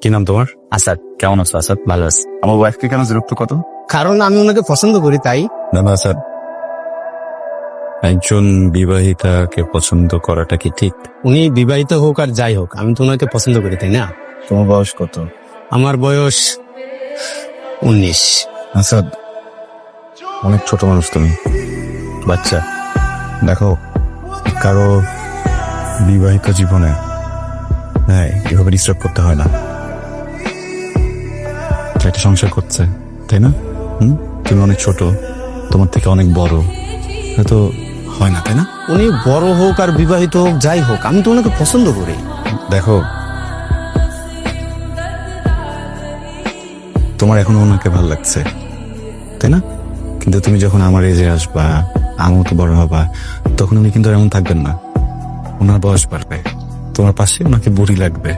কি নাম তোমার? আসাদ। কেমন আছো আসাদ? ভালো আছি। আমার ওয়াইফকে কেন বিরক্ত কত? কারণ আমি ওনাকে পছন্দ করি তাই। না না স্যার, একজন বিবাহিতাকে পছন্দ করাটা কি ঠিক? উনি বিবাহিত হোক আর যাই হোক, আমি তো ওনাকে পছন্দ করি তাই না? তোমার বয়স কত? আমার বয়স 19। আসাদ, অনেক ছোট মানুষ তুমি, বাচ্চা। দেখো, কারো বিবাহিত জীবনে হ্যাঁ এভাবে ডিস্টার্ব করতে হয় না। একটা সংসার করছে তাই না? তুমি অনেক ছোট, তোমার থেকে অনেক বড়, হয়তো হয় না তাই না? উনি বড় হোক আর বিবাহিত হোক যাই হোক, আমি তো ওনাকে পছন্দ করি। দেখো, তোমার এখন ওনাকে ভালো লাগছে তাই না? কিন্তু তুমি যখন আমার এজে আসবা, আমার তো বড় হবা, তখন উনি কিন্তু আর এমন থাকবেন না। ওনার বয়স বাড়বে, তোমার পাশে ওনাকে বুড়ি লাগবে।